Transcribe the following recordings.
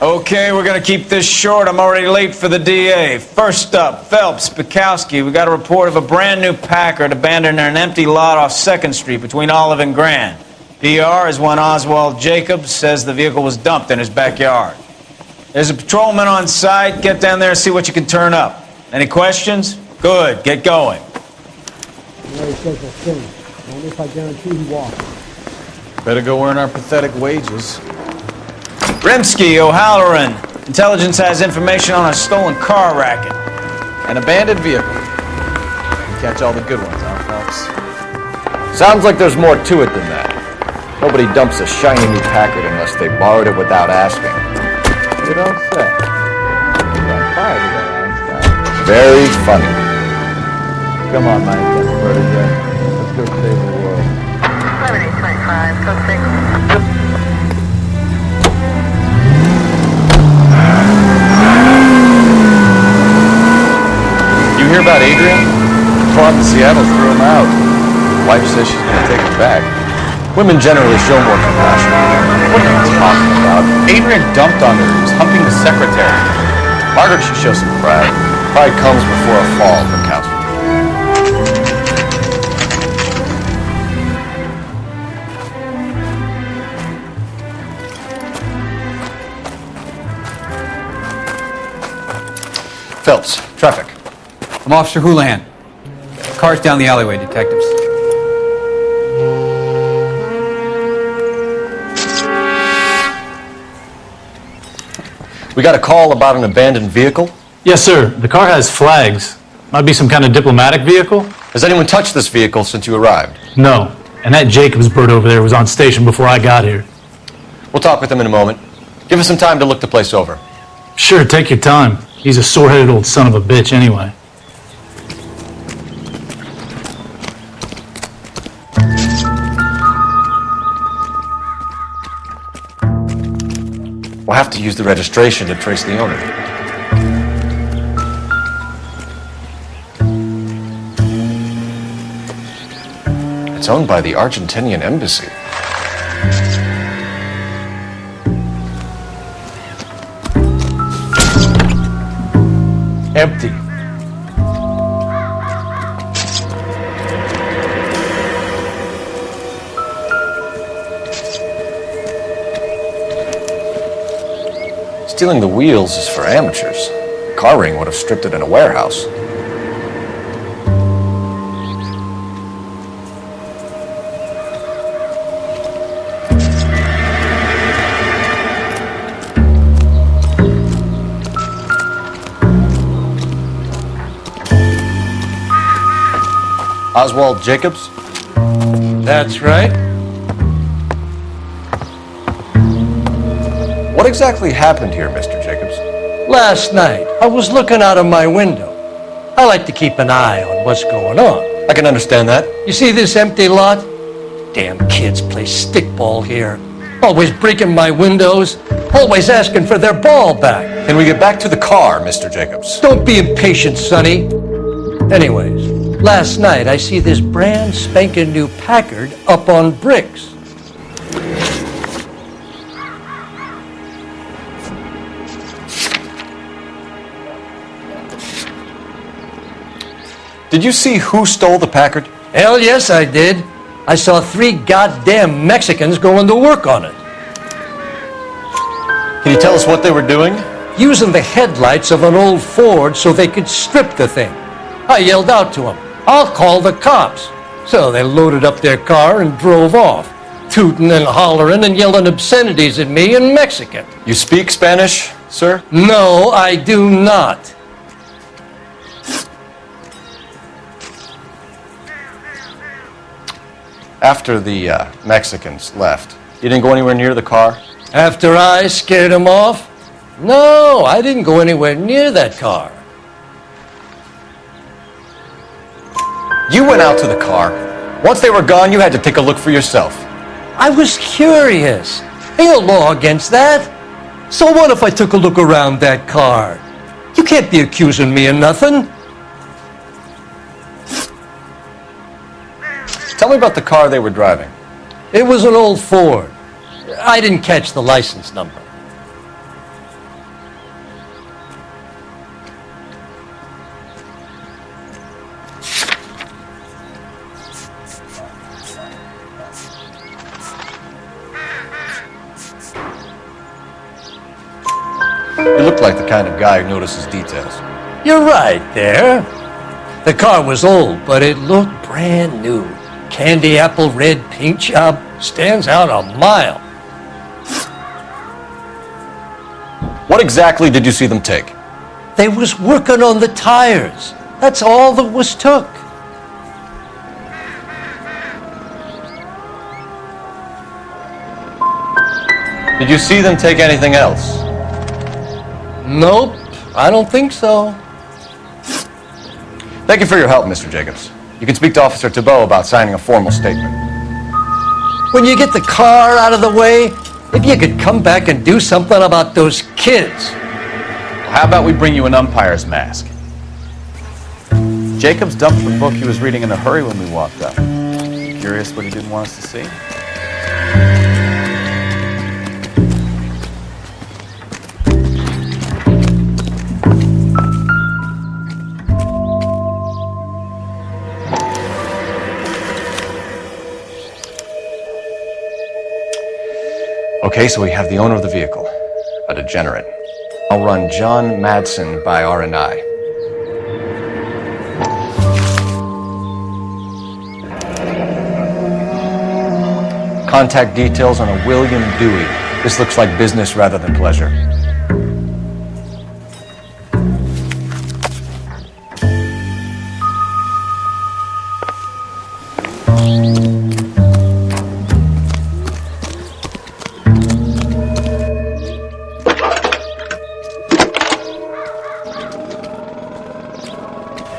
Okay, we're gonna keep this short. I'm already late for the DA. First up, Phelps, Bukowski. We got a report of a brand new Packard abandoned in an empty lot off 2nd Street between Olive and Grand. PR is when Oswald Jacobs says the vehicle was dumped in his backyard. There's a patrolman on site. Get down there and see what you can turn up. Any questions? Good, get going. Larry says he'll sing. Only if I guarantee he walks. Better go earn our pathetic wages. Rimsky, O'Halloran. Intelligence has information on a stolen car racket. An abandoned vehicle. You catch all the good ones, huh, folks? Sounds like there's more to it than that. Nobody dumps a shiny new Packard unless they borrowed it without asking. You don't say. You're on fire today, Einstein. Very funny. Come on, my protege. Let's go save the world. 7825, code 6. You hear about Adrian? Club in Seattle threw him out. Wife says she's going to take him back. Women generally show more compassion. What are you talking about? Adrian dumped on her. He was humping the secretary. Margaret should show some pride. Pride comes before a fall for counseling. Phelps, traffic. I'm Officer Houlihan. Car's down the alleyway, detectives. We got a call about an abandoned vehicle. Yes, sir. The car has flags. Might be some kind of diplomatic vehicle. Has anyone touched this vehicle since you arrived? No. And that Jacobs bird over there was on station before I got here. We'll talk with him in a moment. Give us some time to look the place over. Sure, take your time. He's a sore-headed old son of a bitch anyway. We'll have to use the registration to trace the owner. It's owned by the Argentinian embassy. Empty. Stealing the wheels is for amateurs. A car ring would have stripped it in a warehouse. Oswald Jacobs? That's right. What exactly happened here, Mr. Jacobs? Last night, I was looking out of my window. I like to keep an eye on what's going on. I can understand that. You see this empty lot? Damn kids play stickball here. Always breaking my windows, always asking for their ball back. Can we get back to the car, Mr. Jacobs? Don't be impatient, Sonny. Anyways, last night I see this brand spanking new Packard up on bricks. Did you see who stole the Packard? Hell yes, I did. I saw 3 goddamn Mexicans going to work on it. Can you tell us what they were doing? Using the headlights of an old Ford so they could strip the thing. I yelled out to them, "I'll call the cops." So they loaded up their car and drove off, tooting and hollering and yelling obscenities at me in Mexican. You speak Spanish, sir? No, I do not. After the Mexicans left, you didn't go anywhere near the car? After I scared them off? No, I didn't go anywhere near that car. You went out to the car. Once they were gone, you had to take a look for yourself. I was curious. Ain't no law against that. So what if I took a look around that car? You can't be accusing me of nothing. Tell me about the car they were driving. It was an old Ford. I didn't catch the license number. like the kind of guy who notices details. You're right there. The car was old, but it looked brand new. Candy apple red paint job stands out a mile. What exactly did you see them take? They was working on the tires. That's all that was took. Did you see them take anything else? Nope, I don't think so. Thank you for your help, Mr. Jacobs. You can speak to Officer Thibault about signing a formal statement. When you get the car out of the way, if you could come back and do something about those kids. How about we bring you an umpire's mask? Jacobs dumped the book he was reading in a hurry when we walked up. Curious what he didn't want us to see? Okay, so we have the owner of the vehicle, a degenerate. I'll run John Madsen by R&I. Contact details on a William Dewey. This looks like business rather than pleasure.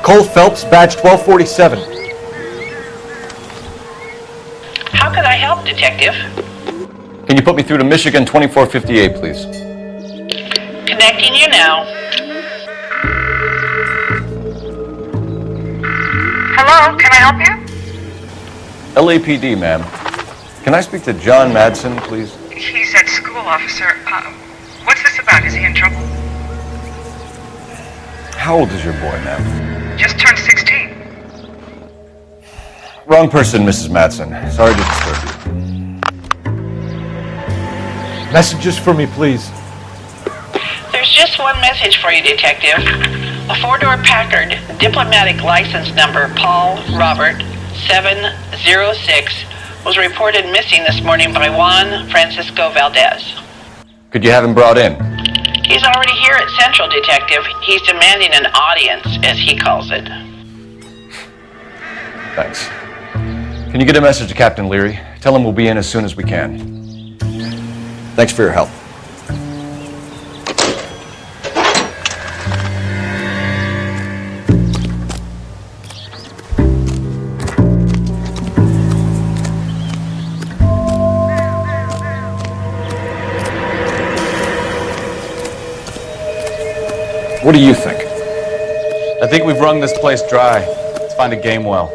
Cole Phelps, badge 1247. How can I help, Detective? Can you put me through to Michigan 2458, please? Connecting you now. Hello, can I help you? LAPD, ma'am. Can I speak to John Madsen, please? He's at school, officer. What's this about? Is he in trouble? How old is your boy, ma'am? Just turned 16. Wrong person, Mrs. Madsen. Sorry to disturb you. Messages for me, please. There's just one message for you, Detective. A four-door Packard, diplomatic license number Paul Robert 706, was reported missing this morning by Juan Francisco Valdez. Could you have him brought in? He's already here at Central, Detective. He's demanding an audience, as he calls it. Thanks. Can you get a message to Captain Leary? Tell him we'll be in as soon as we can. Thanks for your help. What do you think? I think we've wrung this place dry. Let's find a game well.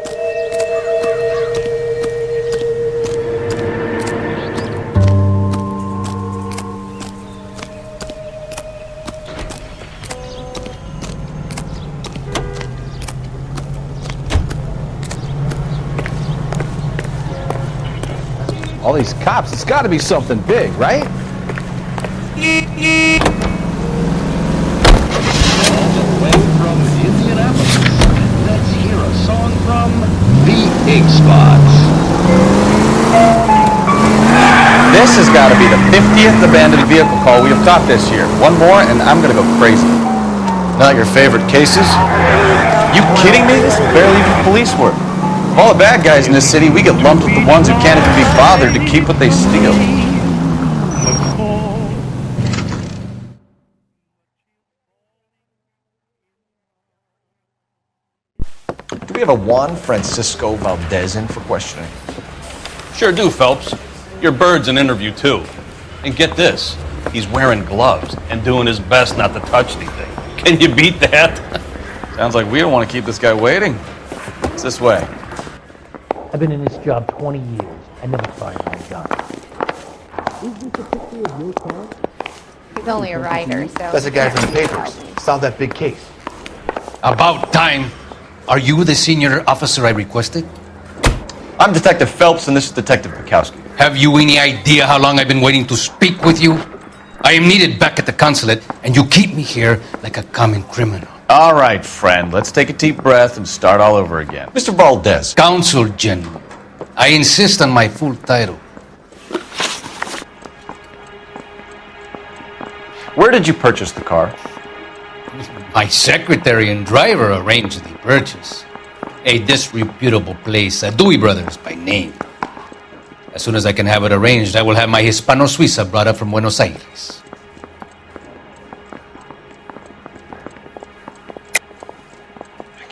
All these cops, it's got to be something big, right? From Indianapolis, let's hear a song from the Egg Spots. This has got to be the 50th abandoned vehicle call we have caught this year. One more and I'm going to go crazy. Not your favorite cases? You kidding me? This is barely even police work. Of all the bad guys in this city, we get lumped with the ones who can't even be bothered to keep what they steal. Do we have a Juan Francisco Valdez in for questioning? Sure do, Phelps. Your bird's an interview, too. And get this, he's wearing gloves and doing his best not to touch anything. Can you beat that? Sounds like we don't want to keep this guy waiting. It's this way. I've been in this job 20 years. I never fired my gun. Is this a picture of your car? He's only a writer, so... That's a guy from the papers. Solved that big case. About time. Are you the senior officer I requested? I'm Detective Phelps, and this is Detective Bukowski. Have you any idea how long I've been waiting to speak with you? I am needed back at the consulate, and you keep me here like a common criminal. All right, friend. Let's take a deep breath and start all over again. Mr. Valdez. Consul General. I insist on my full title. Where did you purchase the car? My secretary and driver arranged the purchase. A disreputable place, Dewey Brothers by name. As soon as I can have it arranged, I will have my Hispano Suiza brought up from Buenos Aires.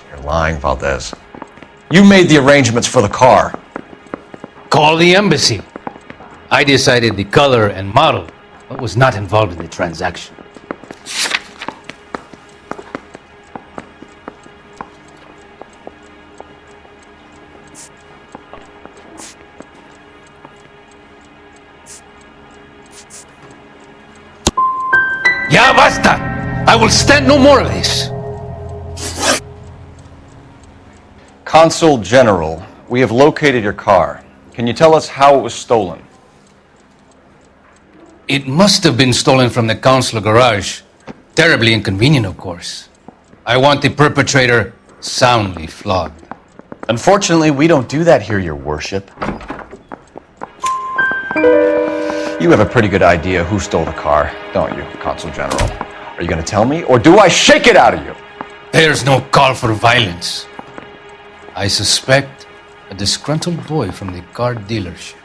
You're lying, Valdez. You made the arrangements for the car. Call the embassy. I decided the color and model, but was not involved in the transaction. Ya basta! I will stand no more of this. Consul General, we have located your car. Can you tell us how it was stolen? It must have been stolen from the consular garage. Terribly inconvenient, of course. I want the perpetrator soundly flogged. Unfortunately, we don't do that here, Your Worship. You have a pretty good idea who stole the car, don't you, Consul General? Are you going to tell me, or do I shake it out of you? There's no call for violence. I suspect a disgruntled boy from the car dealership.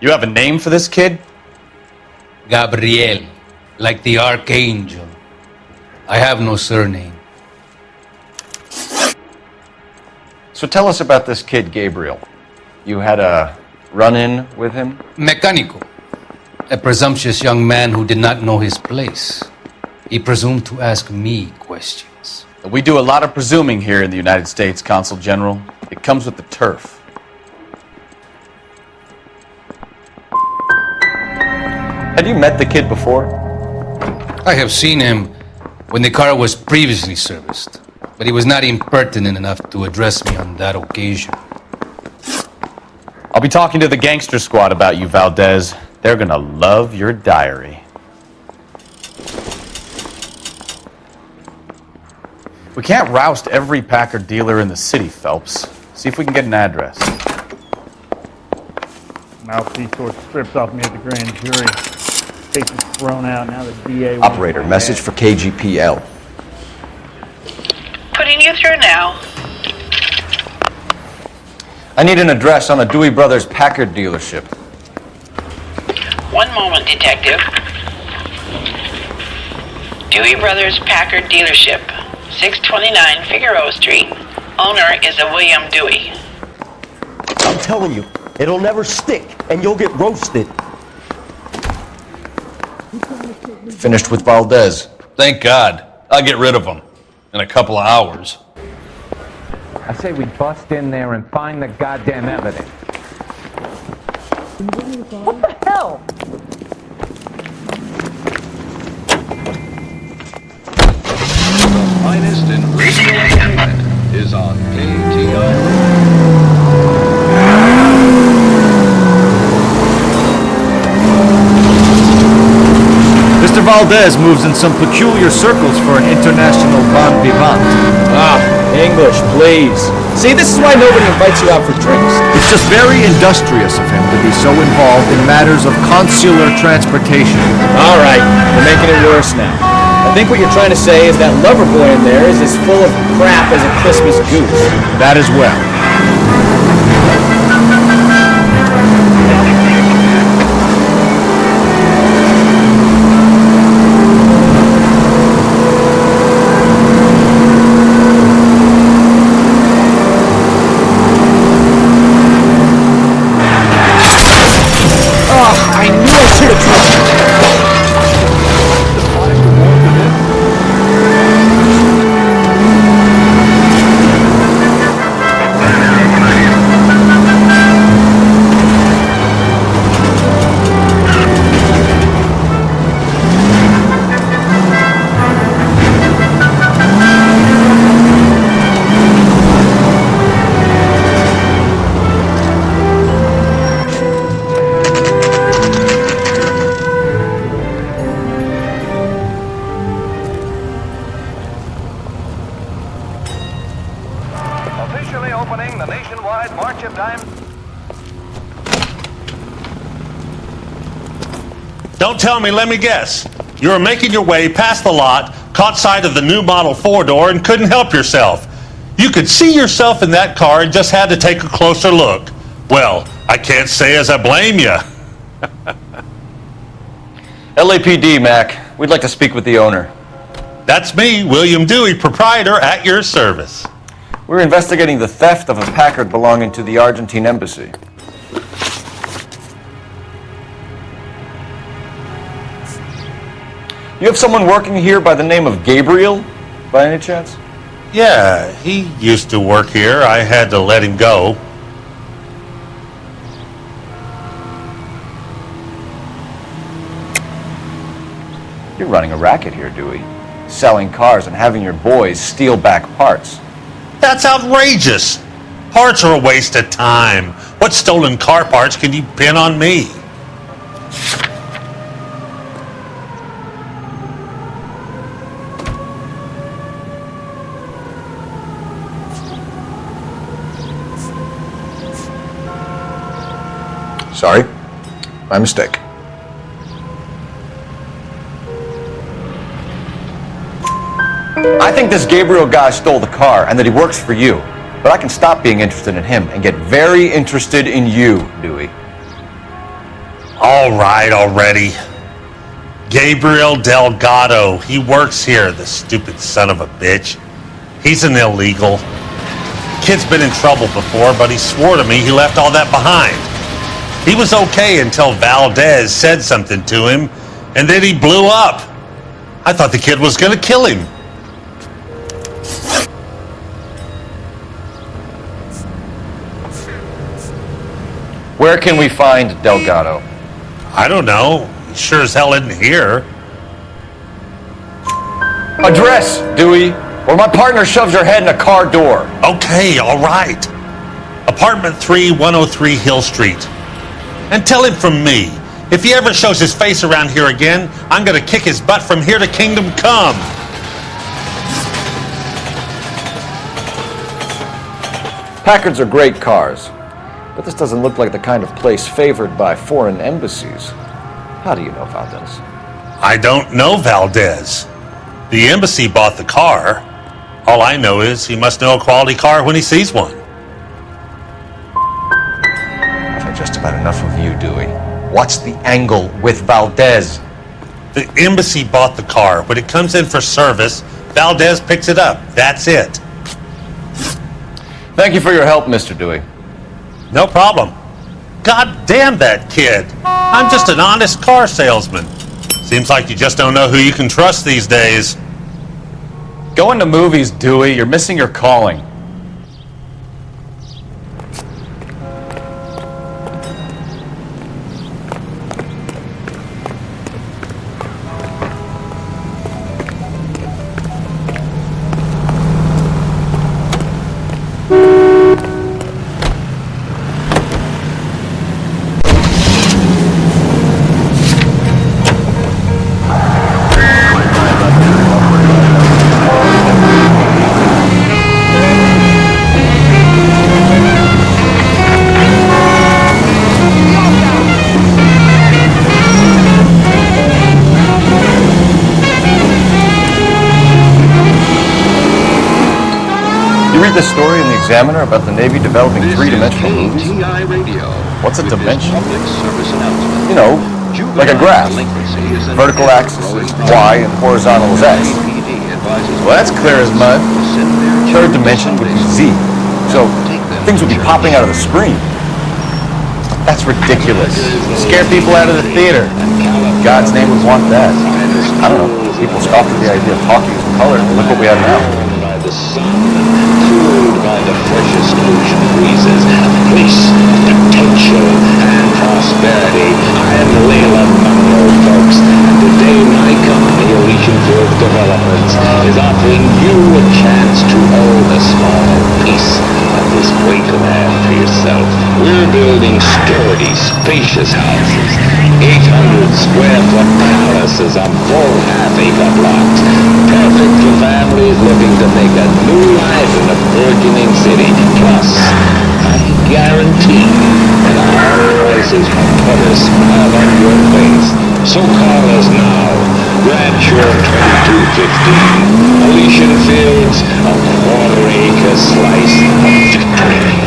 You have a name for this kid? Gabriel, like the archangel. I have no surname. So tell us about this kid, Gabriel. You had a run-in with him? Mecánico. A presumptuous young man who did not know his place. He presumed to ask me questions. We do a lot of presuming here in the United States, Consul General. It comes with the turf. Had you met the kid before? I have seen him when the car was previously serviced, but he was not impertinent enough to address me on that occasion. I'll be talking to the gangster squad about you, Valdez. They're gonna love your diary. We can't roust every Packard dealer in the city, Phelps. See if we can get an address. Mouthpiece sort of stripped off me at the grand jury. Case is thrown out. Now the DA... Operator, message for KGPL. Putting you through now. I need an address on the Dewey Brothers Packard dealership. One moment, Detective. Dewey Brothers Packard Dealership, 629 Figueroa Street. Owner is a William Dewey. I'm telling you, it'll never stick, and you'll get roasted. Finished with Valdez. Thank God. I'll get rid of him in a couple of hours. I say we bust in there and find the goddamn evidence. What the hell? The finest in radio entertainment is on KTI. Mr. Valdez moves in some peculiar circles for an international bon vivant. English, please. See, this is why nobody invites you out for drinks. It's just very industrious of him to be so involved in matters of consular transportation. All right, you're making it worse now. I think what you're trying to say is that lover boy in there is as full of crap as a Christmas goose. That as well. the nationwide March of Dimes. Don't tell me, let me guess. You were making your way past the lot, caught sight of the new model four-door, and couldn't help yourself. You could see yourself in that car and just had to take a closer look. Well, I can't say as I blame you. LAPD, Mac. We'd like to speak with the owner. That's me, William Dewey, proprietor, at your service. We're investigating the theft of a Packard belonging to the Argentine embassy. You have someone working here by the name of Gabriel, by any chance? Yeah, he used to work here. I had to let him go. You're running a racket here, Dewey. Selling cars and having your boys steal back parts. That's outrageous. Parts are a waste of time. What stolen car parts can you pin on me? Sorry, my mistake. I think this Gabriel guy stole the car and that he works for you. But I can stop being interested in him and get very interested in you, Dewey. All right already. Gabriel Delgado. He works here, the stupid son of a bitch. He's an illegal. Kid's been in trouble before, but he swore to me he left all that behind. He was okay until Valdez said something to him, and then he blew up. I thought the kid was gonna kill him. Where can we find Delgado? I don't know. He sure as hell isn't here. Address, Dewey, or my partner shoves your head in a car door. Okay, all right. Apartment 3, 103 Hill Street. And tell him from me, if he ever shows his face around here again, I'm gonna kick his butt from here to Kingdom Come. Packards are great cars, but this doesn't look like the kind of place favored by foreign embassies. How do you know Valdez? I don't know Valdez. The embassy bought the car. All I know is he must know a quality car when he sees one. I've had just about enough of you, Dewey. What's the angle with Valdez? The embassy bought the car. When it comes in for service, Valdez picks it up. That's it. Thank you for your help, Mr. Dewey. No problem. God damn that kid. I'm just an honest car salesman. Seems like you just don't know who you can trust these days. Going to movies, Dewey. You're missing your calling. The story in the Examiner about the Navy developing three-dimensional movies? What's a dimension? You know, like a graph. Vertical axis is Y and horizontal is X. Well, that's clear as mud. Third dimension would be Z. So things would be popping out of the screen. That's ridiculous. Scare people out of the theater. God's name would want that. I don't know. People scoff at the idea of talking in color. Look what we have now. The sun, cooled by the precious ocean breezes, a place of potential and prosperity. I am Layla Monroe, folks, and today my company, Elysian Grove Developments, is offering you a chance to own a small piece of this great land for yourself. We're building sturdy, spacious houses, 800-square-foot palaces on full half-acre blocks, perfect for families looking to make a new life in a burgeoning city. Plus, I guarantee that our prices will put a smile on your face. So call us now. Grant your 2215. Elysian Fields, a quarter-acre slice of victory.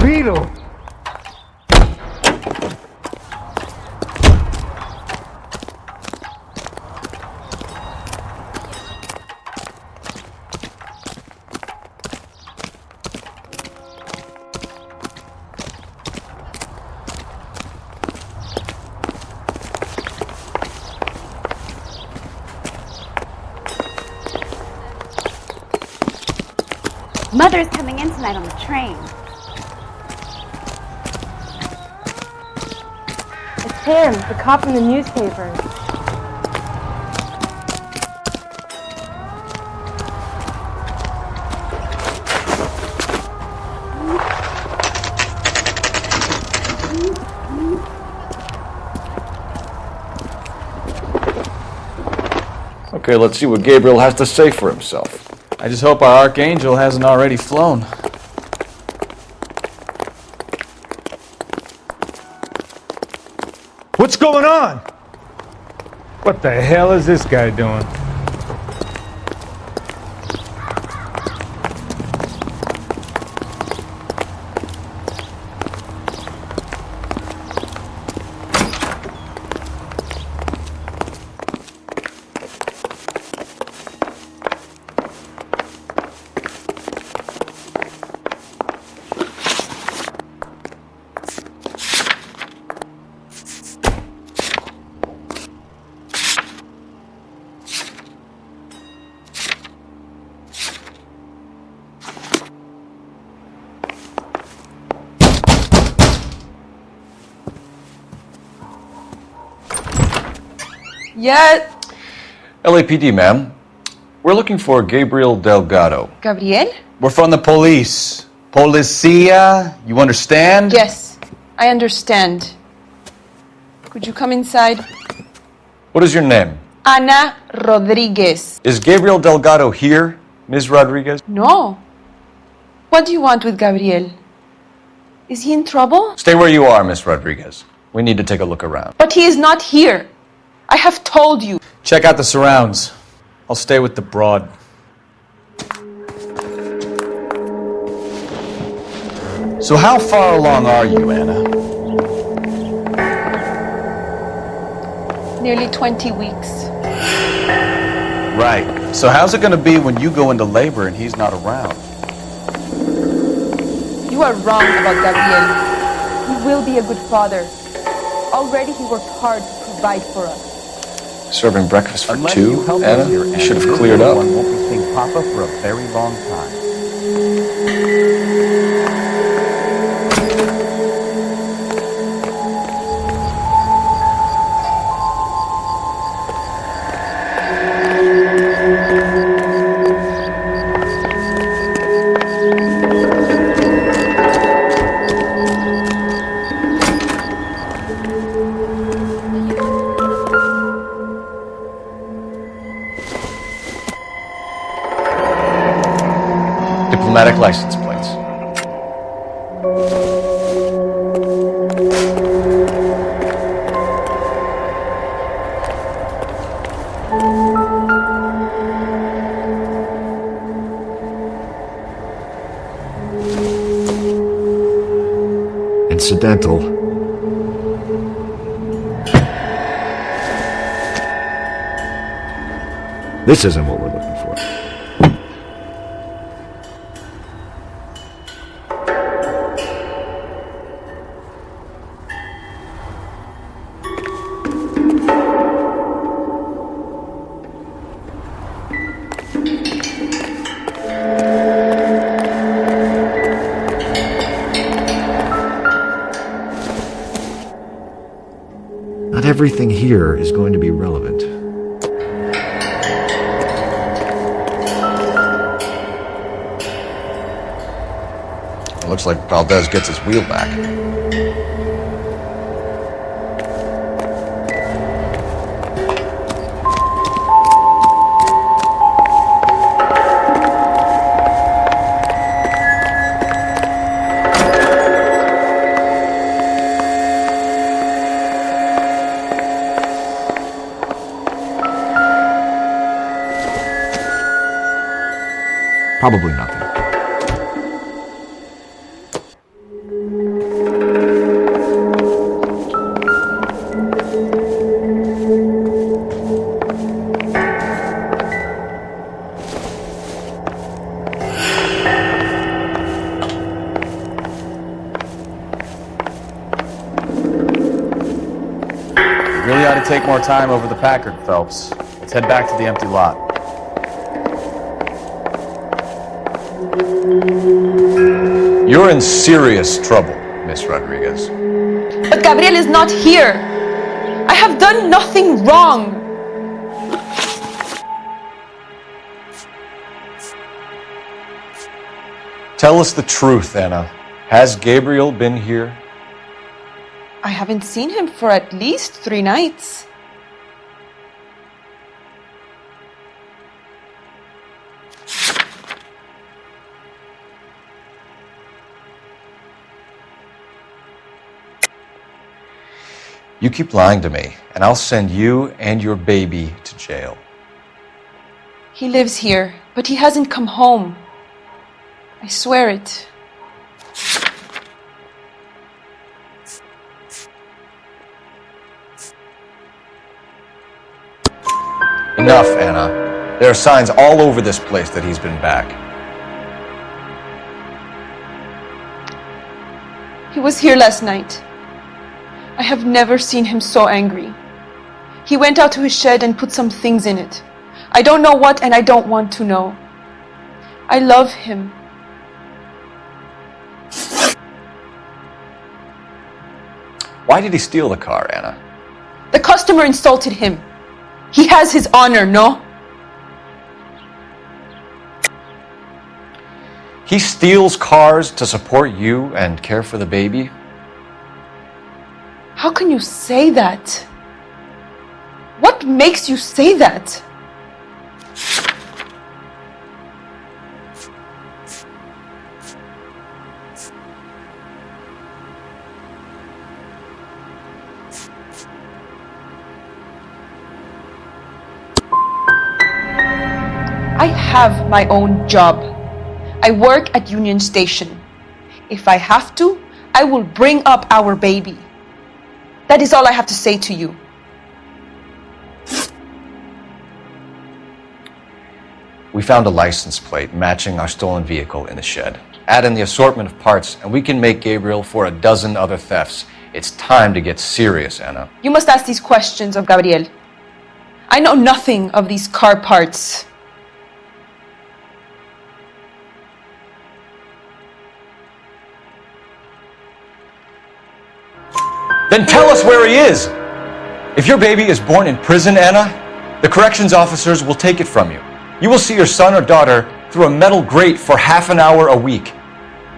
Beetle! Mother's coming in tonight on the train. It's him, the cop in the newspaper. Okay, let's see what Gabriel has to say for himself. I just hope our archangel hasn't already flown. What's going on? What the hell is this guy doing? Yeah. LAPD, ma'am. We're looking for Gabriel Delgado. Gabriel? We're from the police. Policia, you understand? Yes, I understand. Could you come inside? What is your name? Ana Rodriguez. Is Gabriel Delgado here, Ms. Rodriguez? No. What do you want with Gabriel? Is he in trouble? Stay where you are, Ms. Rodriguez. We need to take a look around. But he is not here. I have told you. Check out the surrounds. I'll stay with the broad. So how far along are you, Anna? Nearly 20 weeks. Right. So how's it going to be when you go into labor and he's not around? You are wrong about Gabriel. He will be a good father. Already he worked hard to provide for us. Serving breakfast for Unless two, you help Anna? us here, You should have your cleared little up. one won't be seeing Papa for a very long time. Diplomatic license plates. Incidental. This isn't what we're looking for. Not everything here is going to be relevant. Looks like Valdez gets his wheel back. Probably nothing. You really ought to take more time over the Packard, Phelps. Let's head back to the empty lot. You're in serious trouble, Miss Rodriguez. But Gabriel is not here. I have done nothing wrong. Tell us the truth, Anna. Has Gabriel been here? I haven't seen him for at least 3 nights. You keep lying to me, and I'll send you and your baby to jail. He lives here, but he hasn't come home. I swear it. Enough, Anna. There are signs all over this place that he's been back. He was here last night. I have never seen him so angry. He went out to his shed and put some things in it. I don't know what, and I don't want to know. I love him. Why did he steal the car, Anna? The customer insulted him. He has his honor, no? He steals cars to support you and care for the baby? How can you say that? What makes you say that? I have my own job. I work at Union Station. If I have to, I will bring up our baby. That is all I have to say to you. We found a license plate matching our stolen vehicle in the shed. Add in the assortment of parts, and we can make Gabriel for a dozen other thefts. It's time to get serious, Anna. You must ask these questions of Gabriel. I know nothing of these car parts. Then tell us where he is! If your baby is born in prison, Anna, the corrections officers will take it from you. You will see your son or daughter through a metal grate for half an hour a week.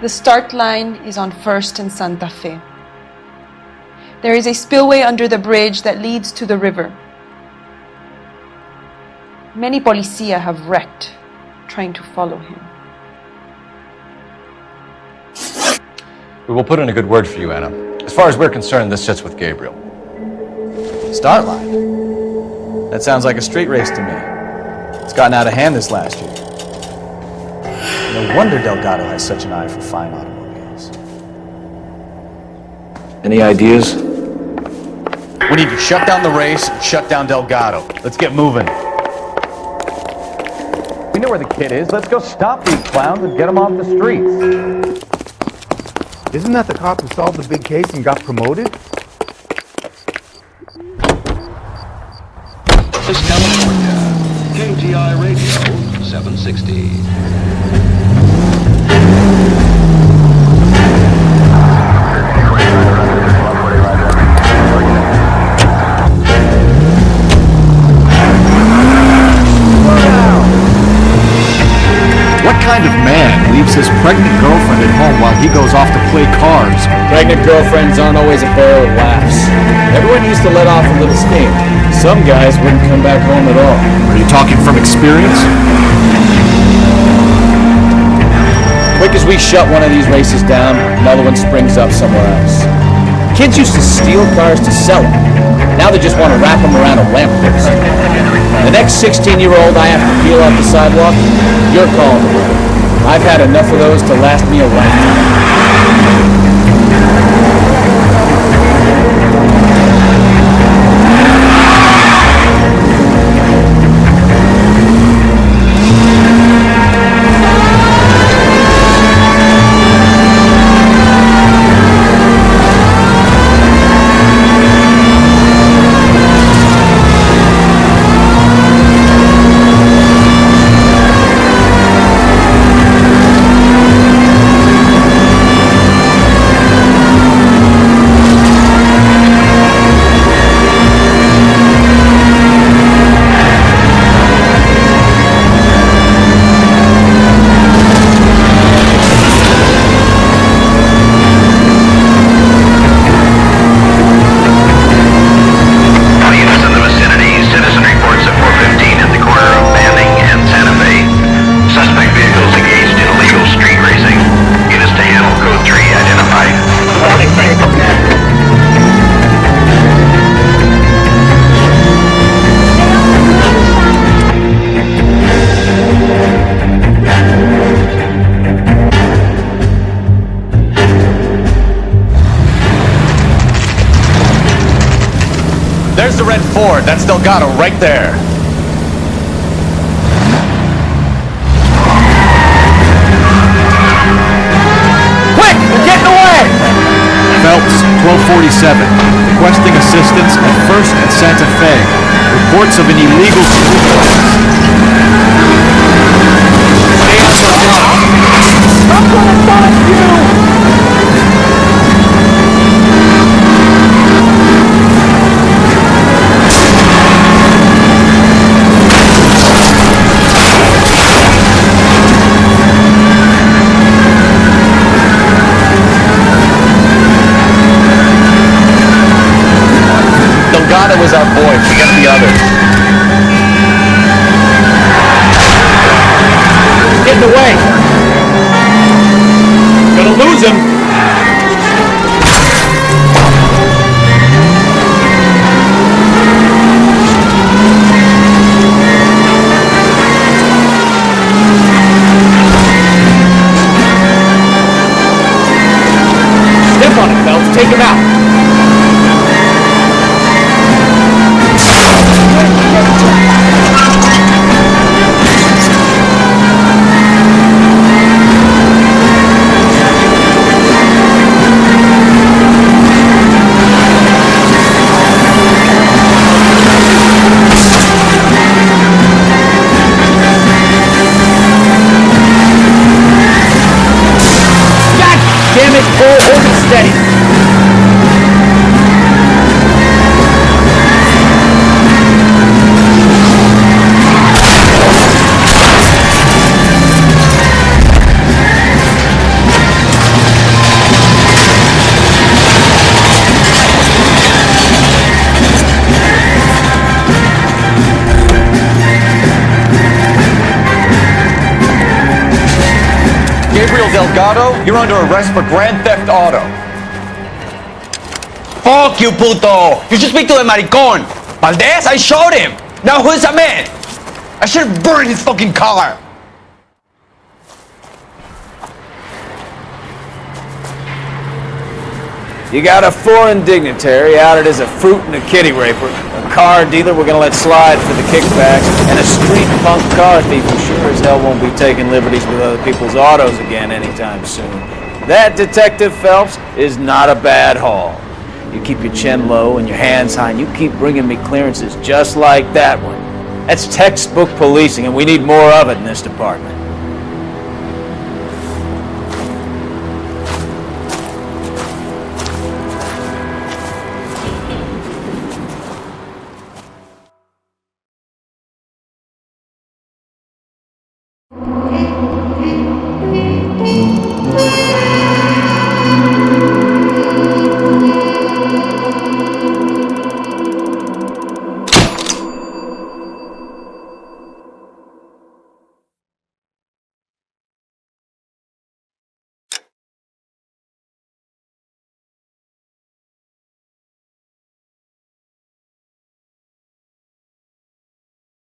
The start line is on 1st and Santa Fe. There is a spillway under the bridge that leads to the river. Many policia have wrecked trying to follow him. We will put in a good word for you, Anna. As far as we're concerned, this sits with Gabriel. Start line? That sounds like a street race to me. It's gotten out of hand this last year. No wonder Delgado has such an eye for fine automobiles. Any ideas? We need to shut down the race and shut down Delgado. Let's get moving. We know where the kid is. Let's go stop these clowns and get them off the streets. Isn't that the cop who solved the big case and got promoted? This is California. KTI Radio 760. What kind of man leaves his pregnant girlfriend at home while he goes off to play cards. Pregnant girlfriends aren't always a barrel of laughs. Everyone needs to let off a little steam. Some guys wouldn't come back home at all. Are you talking from experience? Quick as we shut one of these races down, another one springs up somewhere else. Kids used to steal cars to sell them. Now they just want to wrap them around a lamppost. The next 16-year-old I have to peel off the sidewalk, you're calling the road. I've had enough of those to last me a lifetime. There's the red Ford. That's Delgado right there. Quick! They're getting away! Phelps, 1247. Requesting assistance at 1st and Santa Fe. Reports of an illegal... I'm gonna find you! Delgado was our boy. Forget the others. Getting away! Gonna lose him! Step on it, Phelps. Take him out. Damn it, Bull, hold it steady. Delgado, you're under arrest for grand theft auto. Fuck you, puto! You should speak to the maricón. Valdez, I showed him. Now who's a man? I should have burned his fucking car. You got a foreign dignitary outed as a fruit and a kitty raper, a car dealer we're gonna let slide for the kickbacks, and a street punk car thief who sure as hell won't be taking liberties with other people's autos again anytime soon. That, Detective Phelps, is not a bad haul. You keep your chin low and your hands high, and you keep bringing me clearances just like that one. That's textbook policing, and we need more of it in this department.